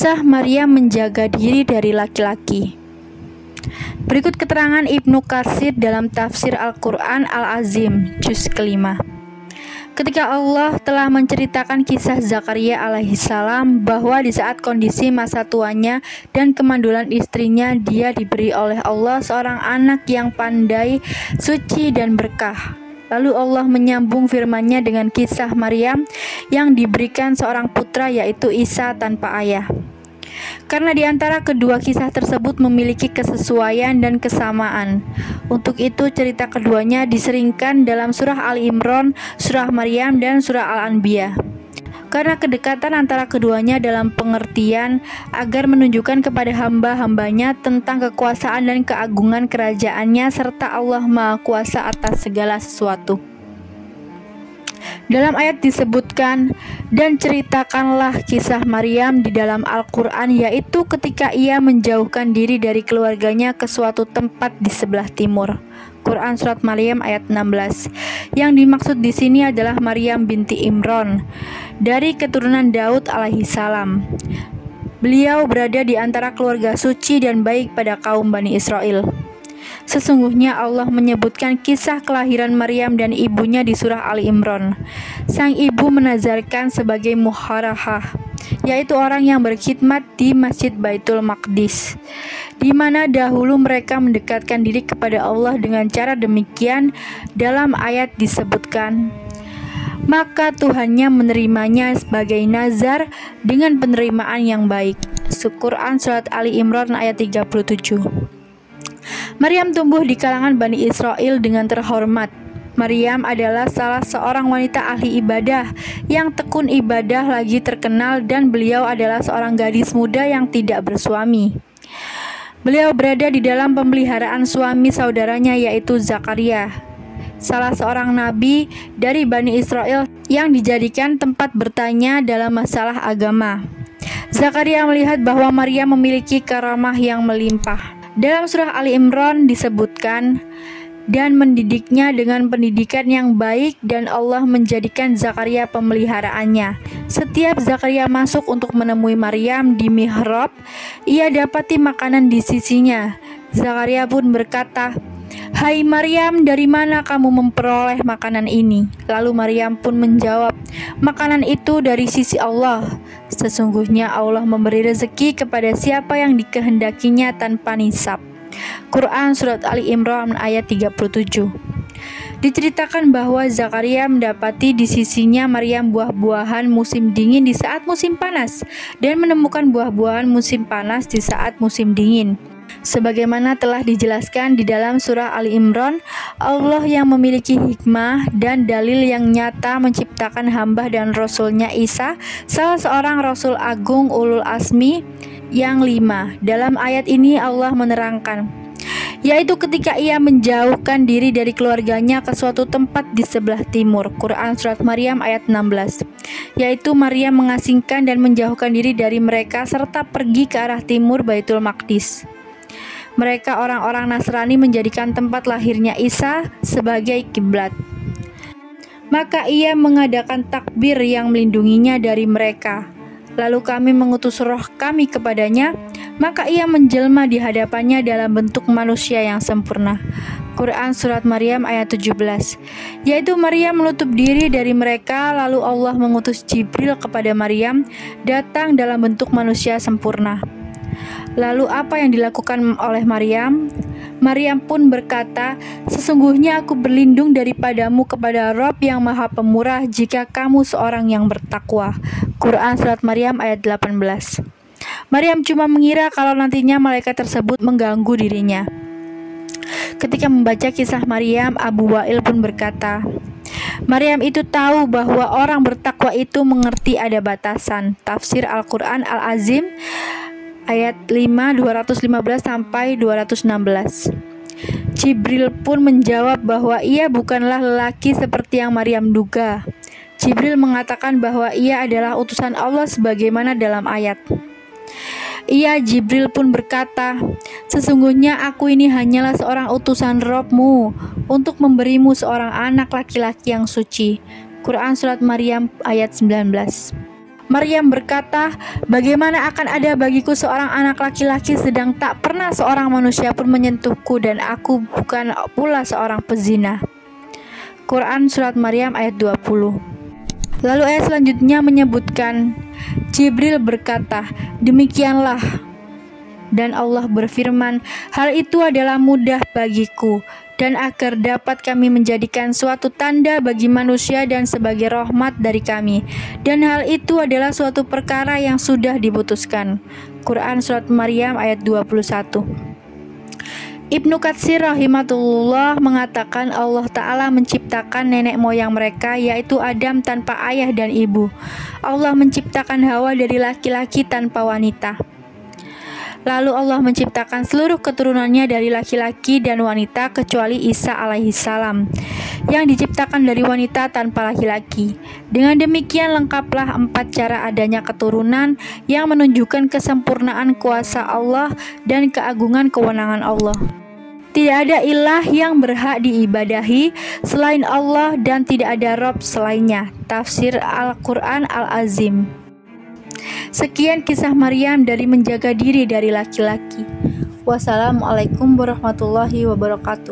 Kisah Maryam menjaga diri dari laki-laki. Berikut keterangan Ibnu Katsir dalam tafsir Al-Quran Al-Azim, juz kelima. Ketika Allah telah menceritakan kisah Zakaria alaihissalam bahwa di saat kondisi masa tuanya dan kemandulan istrinya, dia diberi oleh Allah seorang anak yang pandai, suci dan berkah. Lalu Allah menyambung firman-Nya dengan kisah Maryam yang diberikan seorang putra, yaitu Isa tanpa ayah. Karena di antara kedua kisah tersebut memiliki kesesuaian dan kesamaan, untuk itu cerita keduanya diseringkan dalam surah Ali Imran, surah Maryam, dan surah Al-Anbiya. Karena kedekatan antara keduanya dalam pengertian agar menunjukkan kepada hamba-hambanya tentang kekuasaan dan keagungan kerajaannya serta Allah Maha Kuasa atas segala sesuatu. Dalam ayat disebutkan, dan ceritakanlah kisah Maryam di dalam Al-Quran, yaitu ketika ia menjauhkan diri dari keluarganya ke suatu tempat di sebelah timur. Quran Surat Maryam ayat 16. Yang dimaksud di sini adalah Maryam binti Imran dari keturunan Daud alaihissalam. Beliau berada di antara keluarga suci dan baik pada kaum Bani Israel. Sesungguhnya Allah menyebutkan kisah kelahiran Maryam dan ibunya di surah Ali Imran. Sang ibu menazarkan sebagai muharahah, yaitu orang yang berkhidmat di Masjid Baitul Maqdis, di mana dahulu mereka mendekatkan diri kepada Allah dengan cara demikian. Dalam ayat disebutkan, maka Tuhannya menerimanya sebagai nazar dengan penerimaan yang baik. Quran Surat Ali Imran ayat 37. Maryam tumbuh di kalangan Bani Israel dengan terhormat. Maryam adalah salah seorang wanita ahli ibadah yang tekun ibadah lagi terkenal, dan beliau adalah seorang gadis muda yang tidak bersuami. Beliau berada di dalam pemeliharaan suami saudaranya, yaitu Zakaria, salah seorang nabi dari Bani Israel yang dijadikan tempat bertanya dalam masalah agama. Zakaria melihat bahwa Maryam memiliki karamah yang melimpah. Dalam surah Ali Imran disebutkan, dan mendidiknya dengan pendidikan yang baik, dan Allah menjadikan Zakaria pemeliharaannya. Setiap Zakaria masuk untuk menemui Maryam di mihrab, ia dapati makanan di sisinya. Zakaria pun berkata, "Hai Maryam, dari mana kamu memperoleh makanan ini?" Lalu Maryam pun menjawab, "Makanan itu dari sisi Allah. Sesungguhnya Allah memberi rezeki kepada siapa yang dikehendakinya tanpa nisab." Quran Surat Ali Imran ayat 37. Diceritakan bahwa Zakaria mendapati di sisinya Maryam buah-buahan musim dingin di saat musim panas, dan menemukan buah-buahan musim panas di saat musim dingin. Sebagaimana telah dijelaskan di dalam surah Ali Imran, Allah yang memiliki hikmah dan dalil yang nyata menciptakan hamba dan Rasul-Nya Isa, salah seorang Rasul Agung Ulul Azmi yang 5. Dalam ayat ini Allah menerangkan, yaitu ketika ia menjauhkan diri dari keluarganya ke suatu tempat di sebelah timur. Quran Surat Maryam ayat 16. Yaitu Maryam mengasingkan dan menjauhkan diri dari mereka serta pergi ke arah timur Baitul Maqdis. Mereka orang-orang Nasrani menjadikan tempat lahirnya Isa sebagai kiblat. Maka ia mengadakan takbir yang melindunginya dari mereka. Lalu kami mengutus roh kami kepadanya, maka ia menjelma di hadapannya dalam bentuk manusia yang sempurna. Quran Surat Maryam ayat 17. Yaitu Maryam menutup diri dari mereka, lalu Allah mengutus Jibril kepada Maryam, datang dalam bentuk manusia sempurna. Lalu apa yang dilakukan oleh Maryam? Maryam pun berkata, "Sesungguhnya aku berlindung daripadamu kepada Rabb yang Maha Pemurah jika kamu seorang yang bertakwa." Quran Surat Maryam ayat 18. Maryam cuma mengira kalau nantinya malaikat tersebut mengganggu dirinya. Ketika membaca kisah Maryam, Abu Wa'il pun berkata, Maryam itu tahu bahwa orang bertakwa itu mengerti ada batasan. Tafsir Al-Quran Al-Azim ayat 5 215 sampai 216. Jibril pun menjawab bahwa ia bukanlah lelaki seperti yang Maryam duga. Jibril mengatakan bahwa ia adalah utusan Allah sebagaimana dalam ayat. Jibril pun berkata, "Sesungguhnya aku ini hanyalah seorang utusan Rabb-Mu untuk memberimu seorang anak laki-laki yang suci." Quran Surat Maryam ayat 19. Maryam berkata, "Bagaimana akan ada bagiku seorang anak laki-laki sedang tak pernah seorang manusia pun menyentuhku dan aku bukan pula seorang pezina." Quran Surat Maryam ayat 20. Lalu ayat selanjutnya menyebutkan, Jibril berkata, "Demikianlah." Dan Allah berfirman, "Hal itu adalah mudah bagiku, dan agar dapat kami menjadikan suatu tanda bagi manusia dan sebagai rahmat dari kami. Dan hal itu adalah suatu perkara yang sudah diputuskan." Quran Surat Maryam ayat 21. Ibnu Katsir rahimahullah mengatakan Allah Ta'ala menciptakan nenek moyang mereka, yaitu Adam tanpa ayah dan ibu. Allah menciptakan Hawa dari laki-laki tanpa wanita. Lalu Allah menciptakan seluruh keturunannya dari laki-laki dan wanita kecuali Isa alaihissalam yang diciptakan dari wanita tanpa laki-laki. Dengan demikian lengkaplah 4 cara adanya keturunan yang menunjukkan kesempurnaan kuasa Allah dan keagungan kewenangan Allah. Tidak ada ilah yang berhak diibadahi selain Allah dan tidak ada Rabb selainnya. Tafsir Al-Quran Al-Azim. Sekian kisah Maryam dari menjaga diri dari laki-laki. Wassalamualaikum warahmatullahi wabarakatuh.